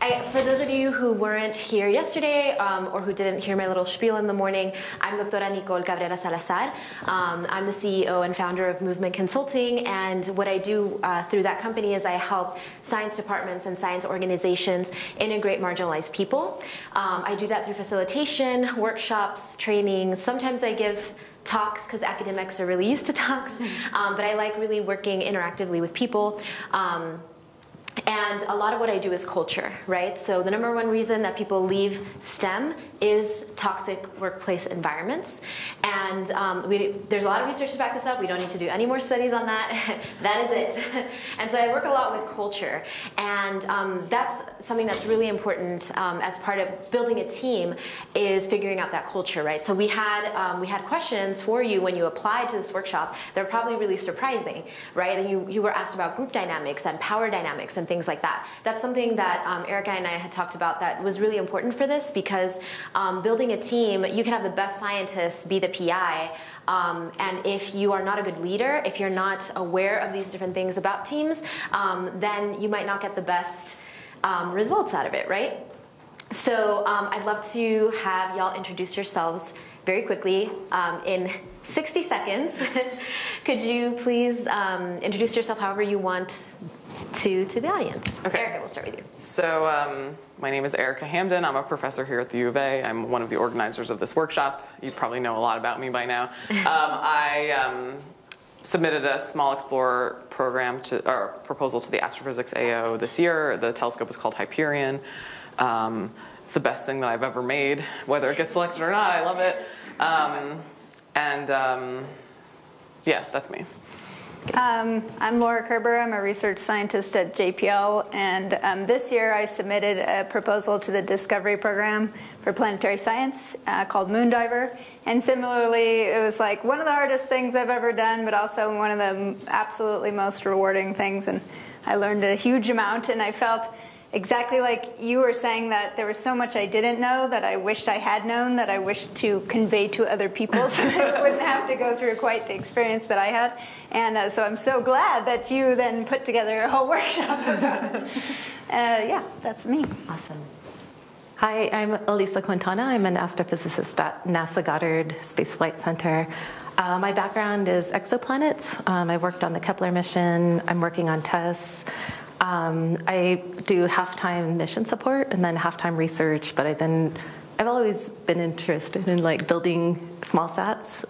For those of you who weren't here yesterday or who didn't hear my little spiel in the morning, I'm Doctora Nicole Cabrera Salazar. I'm the CEO and founder of Movement Consulting, and what I do through that company is I help science departments and science organizations integrate marginalized people. I do that through facilitation, workshops, trainings. Sometimes I give talks because academics are really used to talks, but I like really working interactively with people. And a lot of what I do is culture, right? So the number one reason that people leave STEM is toxic workplace environments. And there's a lot of research to back this up. We don't need to do any more studies on that. That is it. And so I work a lot with culture. And that's something that's really important as part of building a team, is figuring out that culture, right? So we had questions for you when you applied to this workshop. They're probably really surprising, right? And you were asked about group dynamics and power dynamics and things like that. That's something that Erica and I had talked about that was really important for this, because building a team, you can have the best scientists be the PI, and if you are not a good leader, if you're not aware of these different things about teams, then you might not get the best results out of it, right? So I'd love to have y'all introduce yourselves very quickly in 60 seconds. Could you please introduce yourself however you want to the audience? Okay. Erica, we'll start with you. So my name is Erica Hamden. I'm a professor here at the U of A. I'm one of the organizers of this workshop. You probably know a lot about me by now. I submitted a small Explorer program or proposal to the Astrophysics AO this year. The telescope is called Hyperion. It's the best thing that I've ever made, whether it gets selected or not. I love it. Yeah, that's me. I'm Laura Kerber. I'm a research scientist at JPL, and this year I submitted a proposal to the Discovery Program for Planetary Science called Moondiver. And similarly, it was like one of the hardest things I've ever done, but also one of the absolutely most rewarding things. And I learned a huge amount, and I felt exactly like you were saying, that there was so much I didn't know that I wished I had known, that I wished to convey to other people so that I wouldn't have to go through quite the experience that I had. And so I'm so glad that you then put together a whole workshop about it. Yeah, that's me. Awesome. Hi, I'm Elisa Quintana. I'm an astrophysicist at NASA Goddard Space Flight Center. My background is exoplanets. I worked on the Kepler mission. I'm working on TESS. I do half-time mission support and then half-time research, but I've always been interested in like building small sats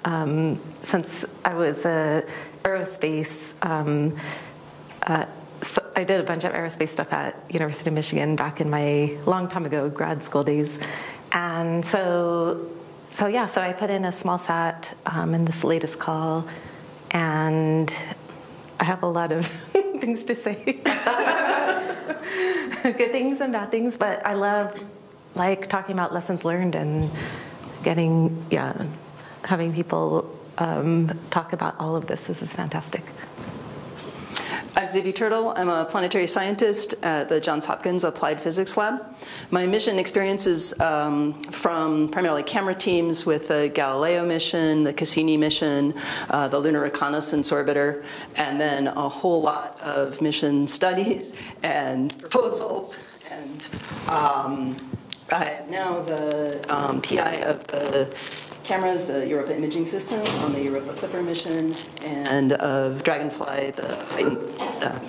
since I was aerospace. So I did a bunch of aerospace stuff at University of Michigan back in my long time ago grad school days, and so I put in a small sat in this latest call, and I have a lot of things to say. Good things and bad things, but I love talking about lessons learned and having people talk about all of this. This is fantastic. I'm Zibby Turtle. I'm a planetary scientist at the Johns Hopkins Applied Physics Lab. My mission experience is from primarily camera teams with the Galileo mission, the Cassini mission, the Lunar Reconnaissance Orbiter, and then a whole lot of mission studies and proposals. And I am now the PI of the cameras, the Europa Imaging System on the Europa Clipper mission, and of Dragonfly, the Titan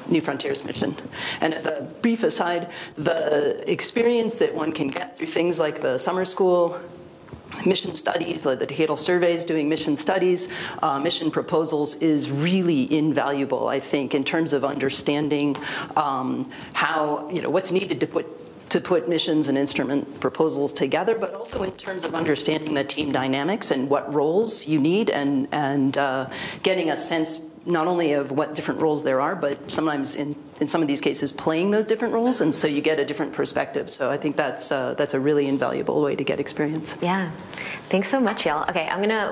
New Frontiers mission. And as a brief aside, the experience that one can get through things like the summer school mission studies, like the decadal surveys doing mission studies, mission proposals is really invaluable, I think, in terms of understanding how, what's needed to put missions and instrument proposals together, but also in terms of understanding the team dynamics and what roles you need, and getting a sense not only of what different roles there are, but sometimes in some of these cases playing those different roles, and so you get a different perspective. So I think that's a really invaluable way to get experience. Yeah, thanks so much, y'all. Okay, I'm gonna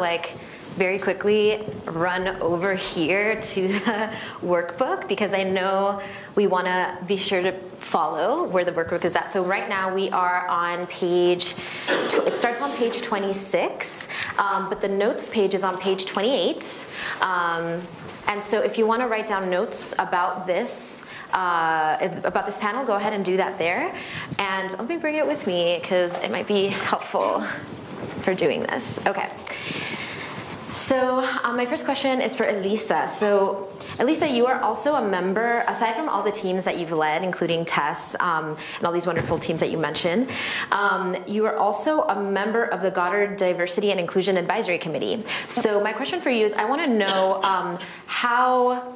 very quickly run over here to the workbook, because I know we want to be sure to follow where the workbook is at. So right now we are on page, it starts on page 26, but the notes page is on page 28. And so if you want to write down notes about this, about this panel, go ahead and do that there. And let me bring it with me because it might be helpful for doing this. Okay. So my first question is for Elisa. So Elisa, you are also a member, aside from all the teams that you've led, including Tess and all these wonderful teams that you mentioned, you are also a member of the Goddard Diversity and Inclusion Advisory Committee. So my question for you is, I want to know how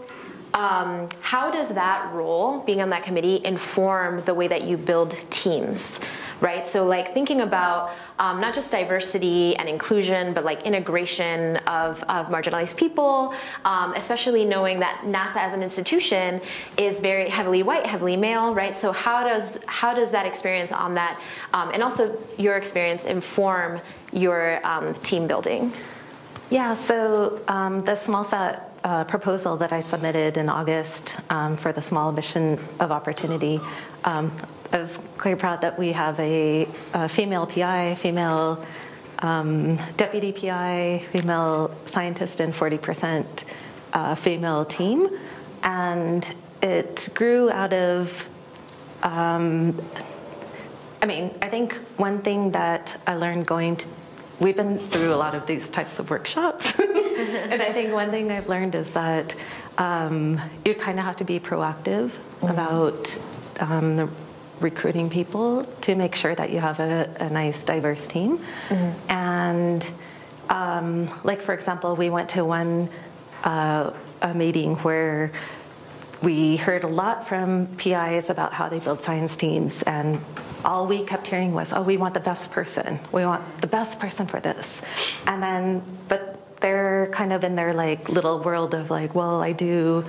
does that role, being on that committee, inform the way that you build teams, right? So like thinking about not just diversity and inclusion, but like integration of marginalized people, especially knowing that NASA as an institution is very heavily white, heavily male, right? So how does that experience on that, and also your experience, inform your team building? Yeah, so the SmallSat proposal that I submitted in August for the Small Mission of Opportunity, I was quite proud that we have a female PI, female deputy PI, female scientist, and 40% female team. And it grew out of, I think one thing that I learned we've been through a lot of these types of workshops. And I think one thing I've learned is that you kind of have to be proactive about recruiting people to make sure that you have a nice, diverse team. And like, for example, we went to a meeting where we heard a lot from PIs about how they build science teams, and all we kept hearing was, oh, we want the best person. We want the best person for this. And then, but they're kind of in their like little world of like, well, I don't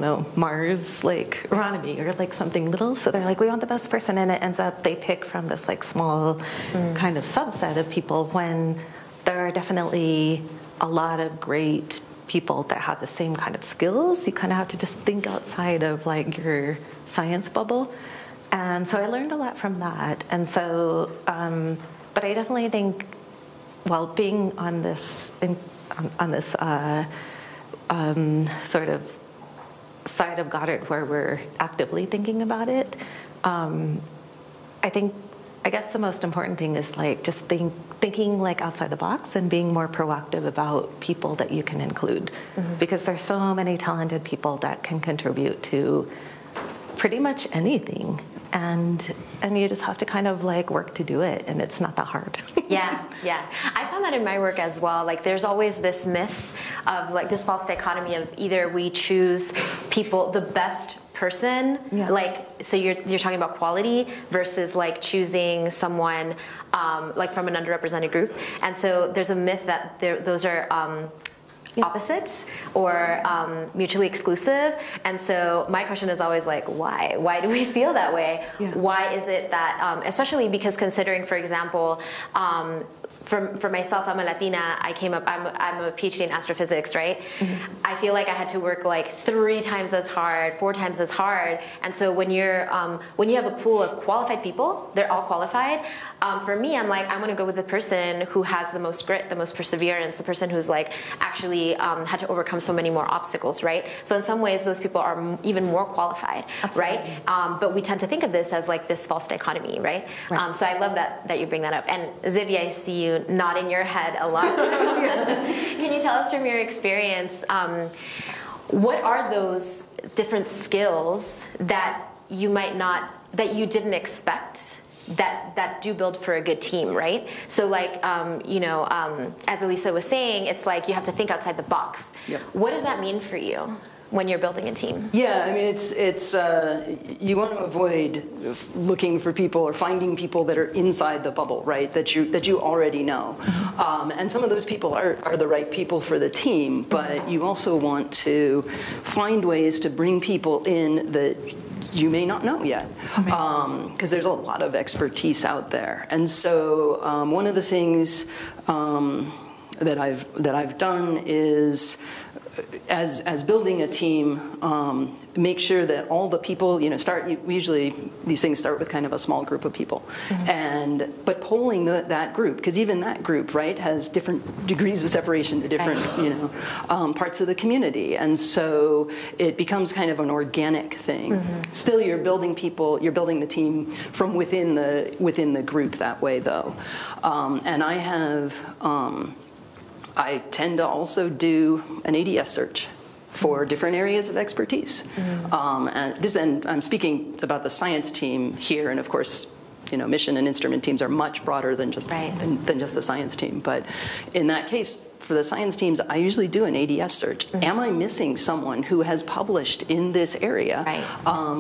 know, Mars, like agronomy or like something little. So they're like, we want the best person. And it ends up, they pick from this like small kind of subset of people, when there are definitely a lot of great people that have the same kind of skills. You kind of have to just think outside of like your science bubble. And so I learned a lot from that. And so, but I definitely think, well, being on this, sort of side of Goddard where we're actively thinking about it, I guess the most important thing is like just thinking like outside the box and being more proactive about people that you can include, because there's so many talented people that can contribute to pretty much anything, and you just have to kind of like work to do it, and it's not that hard. Yeah. I found that in my work as well. Like there's always this myth of like this false dichotomy of either we choose people, the best person, like, so you're talking about quality versus like choosing someone like from an underrepresented group. And so there's a myth that those are opposites or mutually exclusive. And so my question is always like, why do we feel that way? Why is it that, especially because considering, for example, for myself, I'm a Latina. I'm a PhD in astrophysics, right? I feel like I had to work like 3 times as hard, 4 times as hard. And so when you have a pool of qualified people, they're all qualified. For me, I'm like, I want to go with the person who has the most grit, the most perseverance, the person who's like actually had to overcome so many more obstacles, right? So in some ways, those people are even more qualified, right? But we tend to think of this as like this false dichotomy, right? So I love that you bring that up. And Zibby, I see you nodding your head a lot. Can you tell us from your experience, what are those different skills that you didn't expect that do build for a good team, right? So like, as Elisa was saying, it's like you have to think outside the box. What does that mean for you when you're building a team? Yeah, I mean, it's you want to avoid looking for people or finding people that are inside the bubble, right? That you already know, and some of those people are the right people for the team. But you also want to find ways to bring people in that you may not know yet, because there's a lot of expertise out there. And so one of the things that I've done is as building a team, make sure that all the people, usually these things start with kind of a small group of people, but polling that group, because even that group, right, has different degrees of separation to different, parts of the community, and so it becomes kind of an organic thing. Still, you're building the team from within the group that way, though, and I tend to also do an ADS search for different areas of expertise. And I'm speaking about the science team here, and of course, mission and instrument teams are much broader than just than just the science team. But in that case, for the science teams, I usually do an ADS search. Am I missing someone who has published in this area,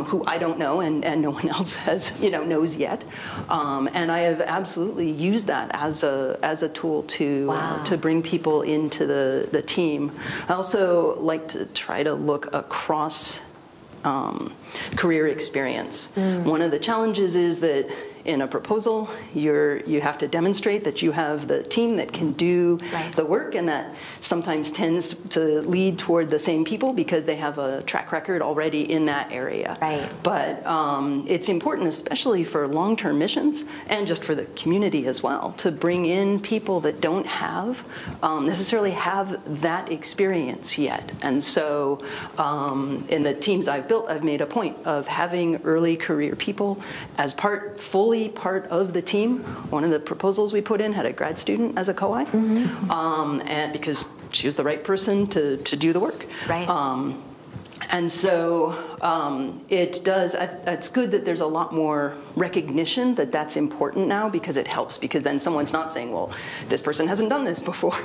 who I don't know and no one else knows yet? And I have absolutely used that as a tool to bring people into the team. I also like to try to look across career experience. One of the challenges is that in a proposal, you have to demonstrate that you have the team that can do the work, and that sometimes tends to lead toward the same people because they have a track record already in that area. But it's important, especially for long-term missions and just for the community as well, to bring in people that don't necessarily have that experience yet. And so in the teams I've built, I've made a point of having early career people as fully part of the team. One of the proposals we put in had a grad student as a co-I, and because she was the right person to do the work. And so it's good that there's a lot more recognition that that's important now, because it helps, because then someone's not saying, well, this person hasn't done this before.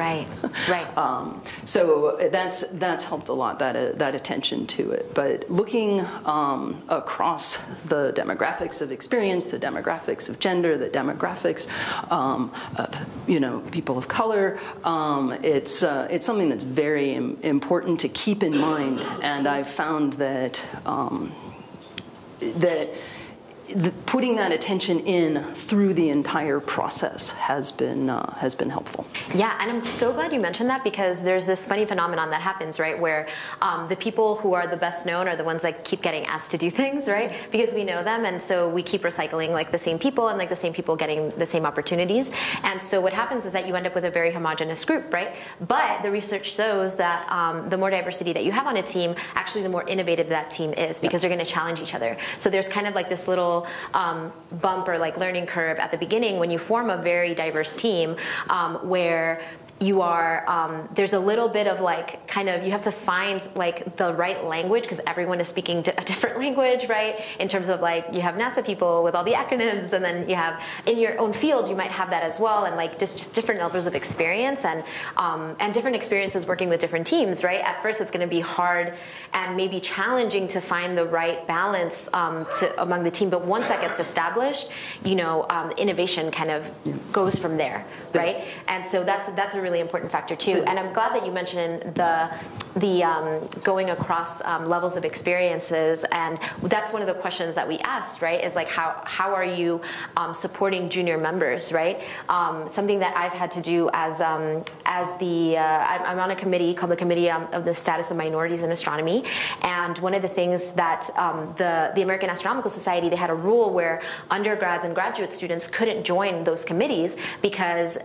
So that's helped a lot, that attention to it. But looking across the demographics of experience, the demographics of gender, the demographics of people of color, it's something that's very important to keep in mind. And I've found that putting that attention in through the entire process has been helpful. Yeah, and I'm so glad you mentioned that, because there's this funny phenomenon that happens, right, where the people who are the best known are the ones that keep getting asked to do things, right, because we know them, and so we keep recycling like the same people, and like the same people getting the same opportunities. And so what happens is that you end up with a very homogenous group, right? But the research shows that the more diversity that you have on a team, actually the more innovative that team is, because they're going to challenge each other. So there's kind of like this little bump or like learning curve at the beginning when you form a very diverse team, where you are, there's a little bit of like, kind of, you have to find like the right language, because everyone is speaking a different language, right? In terms of like, you have NASA people with all the acronyms, and then you have, in your own field, you might have that as well, and like just different levels of experience, and different experiences working with different teams, right? At first, it's going to be hard and maybe challenging to find the right balance among the team, but once that gets established, innovation kind of goes from there, right? And so that's a really important factor too. And I'm glad that you mentioned the going across levels of experiences, and that's one of the questions that we asked, right? Is like how are you supporting junior members, right? Something that I've had to do as I'm on a committee called the Committee of the Status of Minorities in Astronomy, and one of the things that the American Astronomical Society, they had a rule where undergrads and graduate students couldn't join those committees because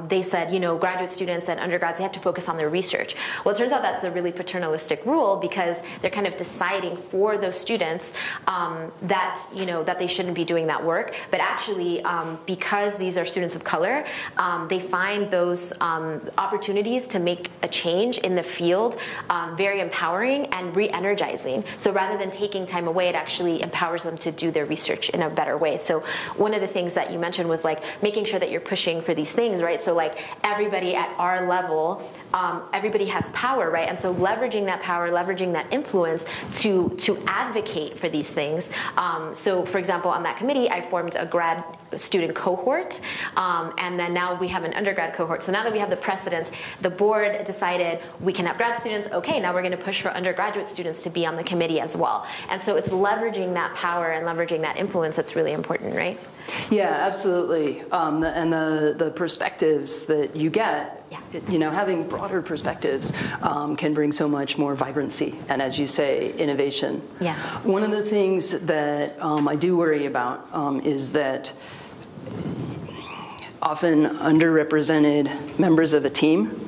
they said, graduate students and undergrads, they have to focus on their research. Well, it turns out that's a really paternalistic rule, because they're kind of deciding for those students that they shouldn't be doing that work. But actually, because these are students of color, they find those opportunities to make a change in the field very empowering and re-energizing. So rather than taking time away, it actually empowers them to do their research in a better way. So one of the things that you mentioned was like making sure that you're pushing for these things, right? So like everybody at our level, everybody has power, right? And so leveraging that power, leveraging that influence to advocate for these things. So for example, on that committee, I formed a grad student cohort, and then now we have an undergrad cohort. So now that we have the precedents, the board decided we can have grad students. Okay, now we're going to push for undergraduate students to be on the committee as well. And so it's leveraging that power and leveraging that influence that's really important, right? Yeah, absolutely. And the perspectives that you get that, having broader perspectives can bring so much more vibrancy and, as you say, innovation. Yeah. One of the things that I do worry about is that often underrepresented members of a team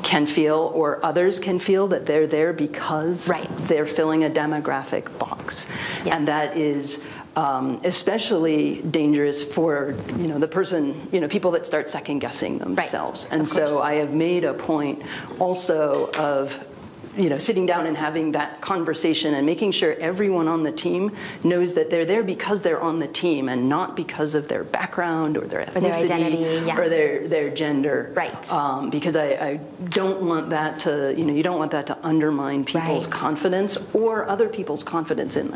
can feel, or others can feel, that they're there because they're filling a demographic box. Yes. And that is especially dangerous for the person, people that start second guessing themselves. And so I have made a point also of sitting down and having that conversation and making sure everyone on the team knows that they're there because they're on the team and not because of their background or their ethnicity or their identity, or their gender. Right. Because I don't want that to, you don't want that to undermine people's confidence or other people's confidence in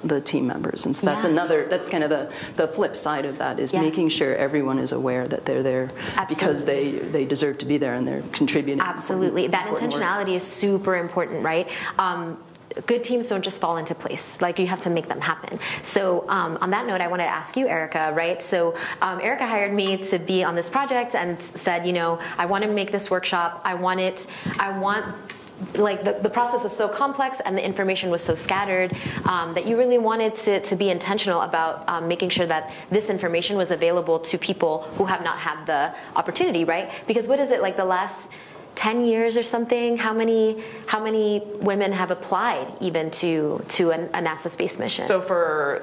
the team members. And so that's kind of the flip side of that is making sure everyone is aware that they're there because they deserve to be there and they're contributing. Absolutely. That intentionality is super important, right? Good teams don't just fall into place. Like, you have to make them happen. So on that note, I wanted to ask you, Erica, right? So Erica hired me to be on this project and said, I want to make this workshop. The process was so complex and the information was so scattered that you really wanted to be intentional about making sure that this information was available to people who have not had the opportunity, right? Because what is it, like the last 10 years or something? How many women have applied even to a NASA space mission? So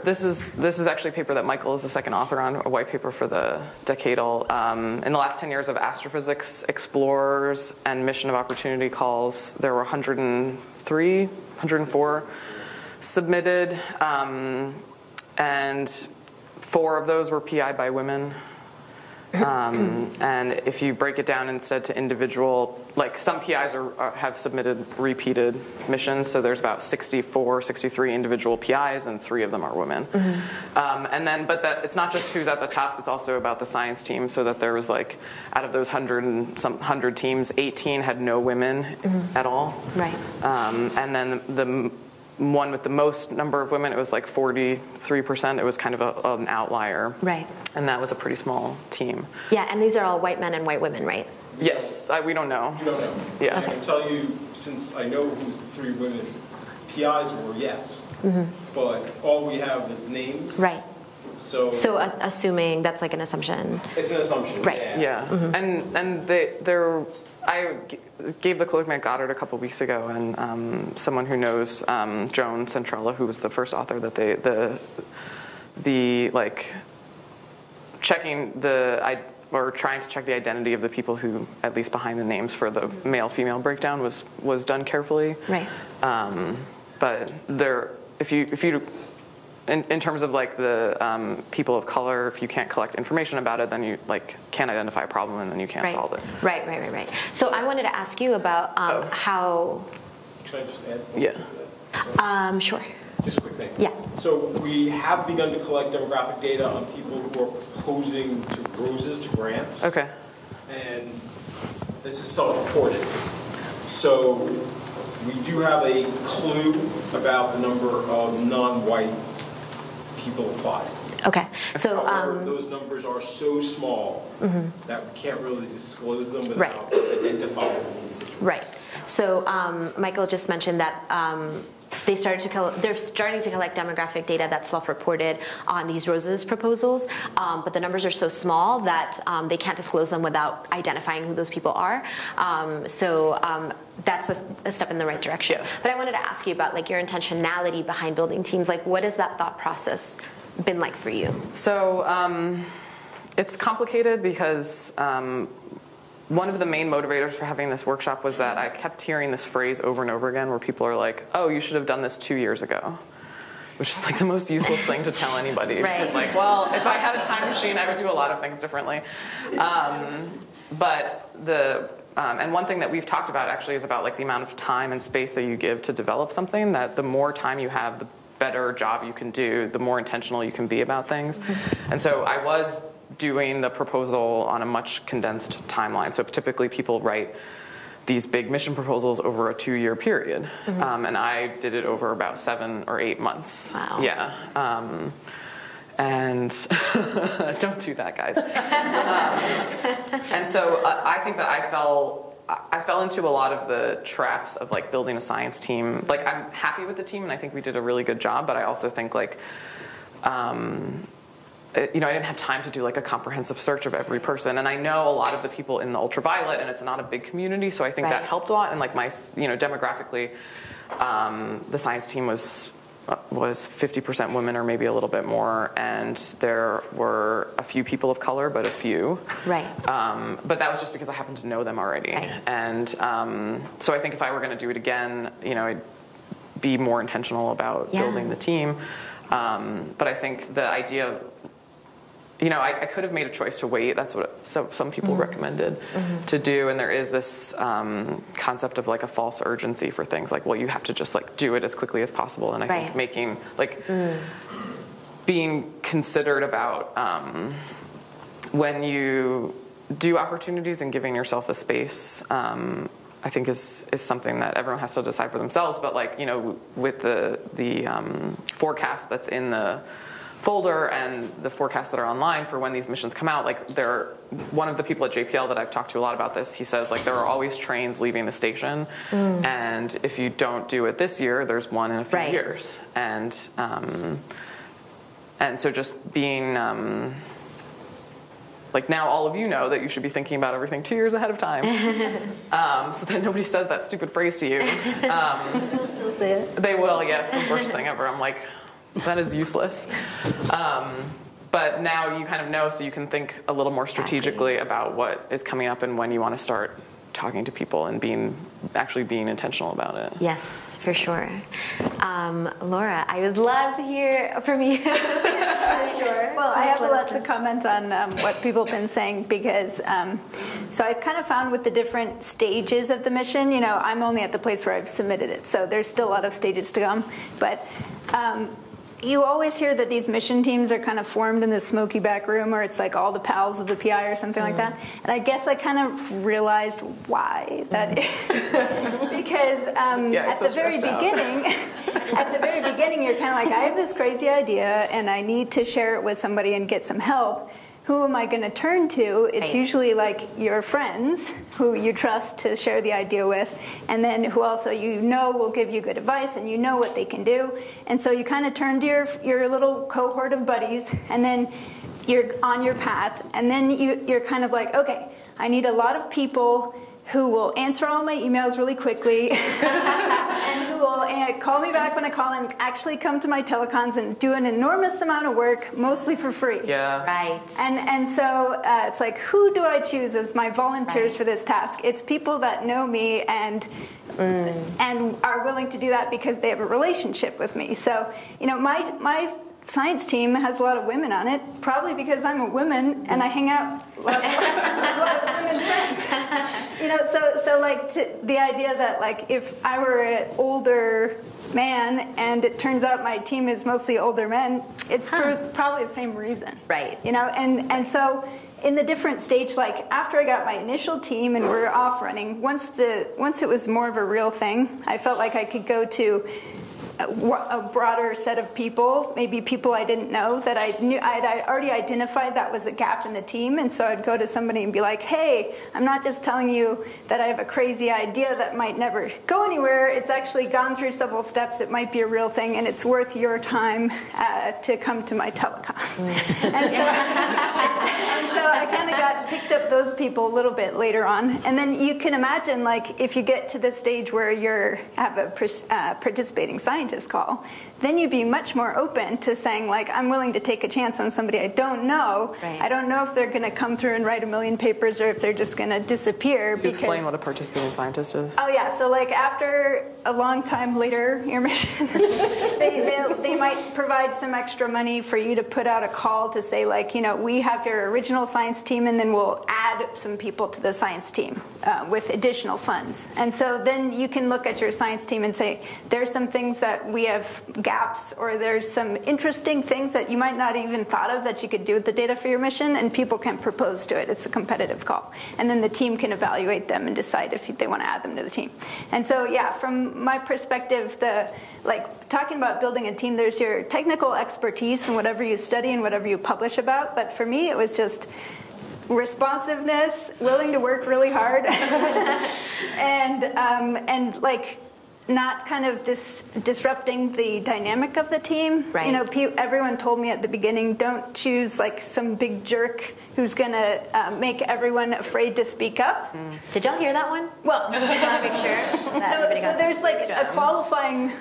this is actually a paper that Michael is the second author on, a white paper for the Decadal. In the last 10 years of astrophysics explorers and mission of opportunity calls, there were 104 submitted, and 4 of those were PI by women. And if you break it down instead to individual, like some PIs have submitted repeated missions, so there's about 63 individual PIs, and 3 of them are women. But it's not just who's at the top; it's also about the science team. So that there was out of those 100 teams, 18 had no women at all. Right. And then the one with the most number of women, it was like 43%. It was kind of an outlier. Right. And that was a pretty small team. Yeah, and these are all white men and white women, right? Yes, we don't know. You don't know. Yeah. I can tell you, since I know who the 3 women PIs were, yes. But all we have is names. Right. So assuming that's like an assumption. It's an assumption. Right. Yeah. And I gave the colloquium at Goddard a couple weeks ago, and someone who knows Joan Centrella, who was the first author, that trying to check the identity of the people who, at least behind the names for the male-female breakdown, was done carefully. Right. But in terms of the people of color, if you can't collect information about it, then you can't identify a problem, and then you can't solve it. Right. So I wanted to ask you about how. Can I just add? Yeah. Sure. Just a quick thing. Yeah. So we have begun to collect demographic data on people who are proposing to roses to grants. Okay. And this is self-reported. So we do have a clue about the number of non-white people apply. Okay. So however, those numbers are so small that we can't really disclose them without identifying the individual. Right. So Michael just mentioned that they're starting to collect demographic data that's self-reported on these ROSES proposals, but the numbers are so small that they can't disclose them without identifying who those people are. So that's a step in the right direction. Yeah. But I wanted to ask you about your intentionality behind building teams. What has that thought process been like for you? So it's complicated because one of the main motivators for having this workshop was that I kept hearing this phrase over and over again where people are like, oh, you should have done this 2 years ago, which is the most useless thing to tell anybody. Right. It's well, if I had a time machine, I would do a lot of things differently. And one thing that we've talked about actually is about the amount of time and space that you give to develop something, that the more time you have, the better job you can do, the more intentional you can be about things. And so I was doing the proposal on a much condensed timeline. So typically people write these big mission proposals over a 2-year period. And I did it over about 7 or 8 months. Wow. Yeah. And don't do that, guys. And so I think that I fell into a lot of the traps of like building a science team. Like, I'm happy with the team, and I think we did a really good job. But I also think like, I didn't have time to do like a comprehensive search of every person. And I know a lot of the people in the ultraviolet, and it's not a big community, so I think that helped a lot. And like demographically, the science team was 50% women or maybe a little bit more, and there were a few people of color, but a few. Right. But that was just because I happened to know them already. Right. And so I think if I were going to do it again, I'd be more intentional about building the team. But I think the idea of, I could have made a choice to wait. That's what some people recommended to do. And there is this concept of like a false urgency for things. Like, well, you have to just like do it as quickly as possible. And I think making being considered about when you do opportunities and giving yourself the space, I think is something that everyone has to decide for themselves. But like, with the forecast that's in the folder and the forecasts that are online for when these missions come out, like one of the people at JPL that I've talked to a lot about this, he says like there are always trains leaving the station, and if you don't do it this year, there's one in a few years, and so just being like, now all of you know that you should be thinking about everything 2 years ahead of time, so that nobody says that stupid phrase to you. They'll still say it. They will, yeah. It's the worst thing ever. I'm like, that is useless. But now you kind of know, so you can think a little more strategically about what is coming up and when you want to start talking to people and actually being intentional about it. Yes, for sure. Laura, I would love to hear from you. For sure. Well, I have a lot to comment on what people have been saying, because so I kind of found with the different stages of the mission, I'm only at the place where I've submitted it, so there's still a lot of stages to come. But you always hear that these mission teams are kind of formed in this smoky back room, or it's like all the pals of the PI or something like that. And I guess I kind of realized why that is. Because at the very beginning, you're kind of like, I have this crazy idea and I need to share it with somebody and get some help. Who am I going to turn to? It's usually like your friends who you trust to share the idea with, and then who also will give you good advice, and what they can do. And so you kind of turn to your little cohort of buddies, and then you're on your path. And then you're kind of like, okay, I need a lot of people who will answer all my emails really quickly and who will call me back when I call, and actually come to my telecons and do an enormous amount of work, mostly for free. Yeah. Right. And so it's like, who do I choose as my volunteers for this task? It's people that know me and are willing to do that because they have a relationship with me. So, my science team has a lot of women on it, probably because I'm a woman and I hang out with a lot of women friends. So like the idea that like if I were an older man and it turns out my team is mostly older men, it's for probably the same reason. Right. And so in the different stage, like after I got my initial team and we're off running, once it was more of a real thing, I felt like I could go to a broader set of people, maybe people I didn't know that I knew. I'd already identified that was a gap in the team, and so I'd go to somebody and be like, hey, I'm not just telling you that I have a crazy idea that might never go anywhere. It's actually gone through several steps. It might be a real thing, and it's worth your time to come to my telecon. And so I kind of picked up those people a little bit later on. And then you can imagine, like, if you get to the stage where you have a participating scientist call, then you'd be much more open to saying, like, I'm willing to take a chance on somebody I don't know. Right. I don't know if they're going to come through and write a million papers or if they're just going to disappear. Can you explain what a participating scientist is? Oh, yeah. So, like, after a long time later, your mission, they might provide some extra money for you to put out a call to say, like, we have your original science team, and then we'll add some people to the science team with additional funds. And so then you can look at your science team and say, there's some things that we have gaps, or there's some interesting things that you might not even thought of that you could do with the data for your mission, and people can propose to it. It's a competitive call. And then the team can evaluate them and decide if they want to add them to the team. And so, yeah, from my perspective, talking about building a team, there's your technical expertise and whatever you study and whatever you publish about. But for me, it was just responsiveness, willing to work really hard, and not kind of disrupting the dynamic of the team. Right. You know, everyone told me at the beginning, don't choose like some big jerk who's going to make everyone afraid to speak up. Did y'all hear that one? Well, I just want to make sure that everybody got so there's like a qualifying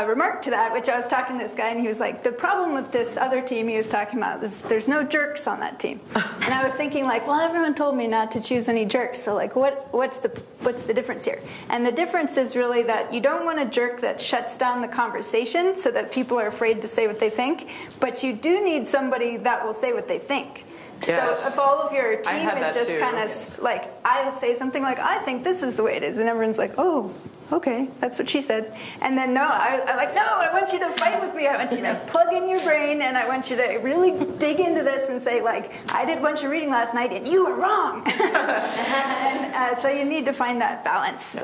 remark to that, which I was talking to this guy, and he was like, the problem with this other team he was talking about is there's no jerks on that team. And I was thinking like, well, everyone told me not to choose any jerks, so like what's the difference here? And the difference is really that you don't want a jerk that shuts down the conversation so that people are afraid to say what they think, but you do need somebody that will say what they think. Yes. So if all of your I team had is that just too. kind of like, I'll say something like, I think this is the way it is, and everyone's like, oh, okay, that's what she said. And then I want you to fight with me. I want you to plug in your brain, and I want you to really dig into this and say, like, I did a bunch of reading last night, and you were wrong. And so you need to find that balance.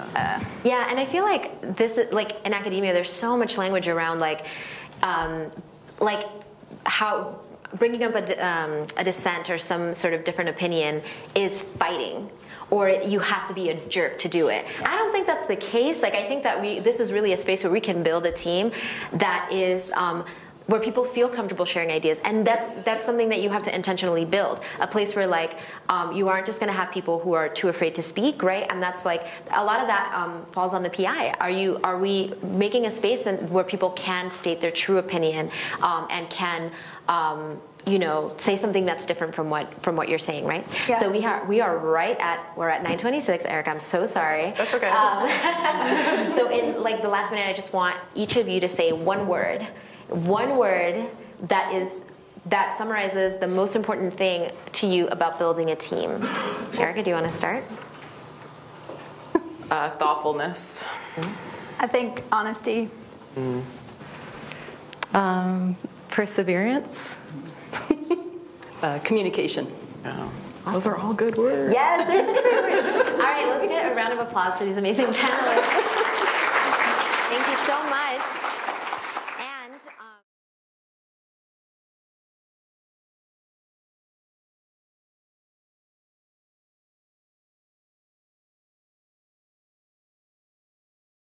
Yeah, and I feel like this is like in academia. There's so much language around like how bringing up a dissent or some sort of different opinion is fighting, or you have to be a jerk to do it. I don't think that's the case. Like, I think that this is really a space where we can build a team that is where people feel comfortable sharing ideas, and that's something that you have to intentionally build. A place where like you aren't just going to have people who are too afraid to speak, right? And that's like a lot of that falls on the PI. Are we making a space where people can state their true opinion and can say something that's different from what you're saying, right? Yeah. So we're at 9:26. Eric, I'm so sorry. That's okay. So in like the last minute, I just want each of you to say one word that summarizes the most important thing to you about building a team. Erica, do you want to start? Thoughtfulness. I think honesty. Perseverance. Communication. Oh. Those are all good words. Yes, there's such a great word. All right, let's get a round of applause for these amazing panelists. Thank you so much.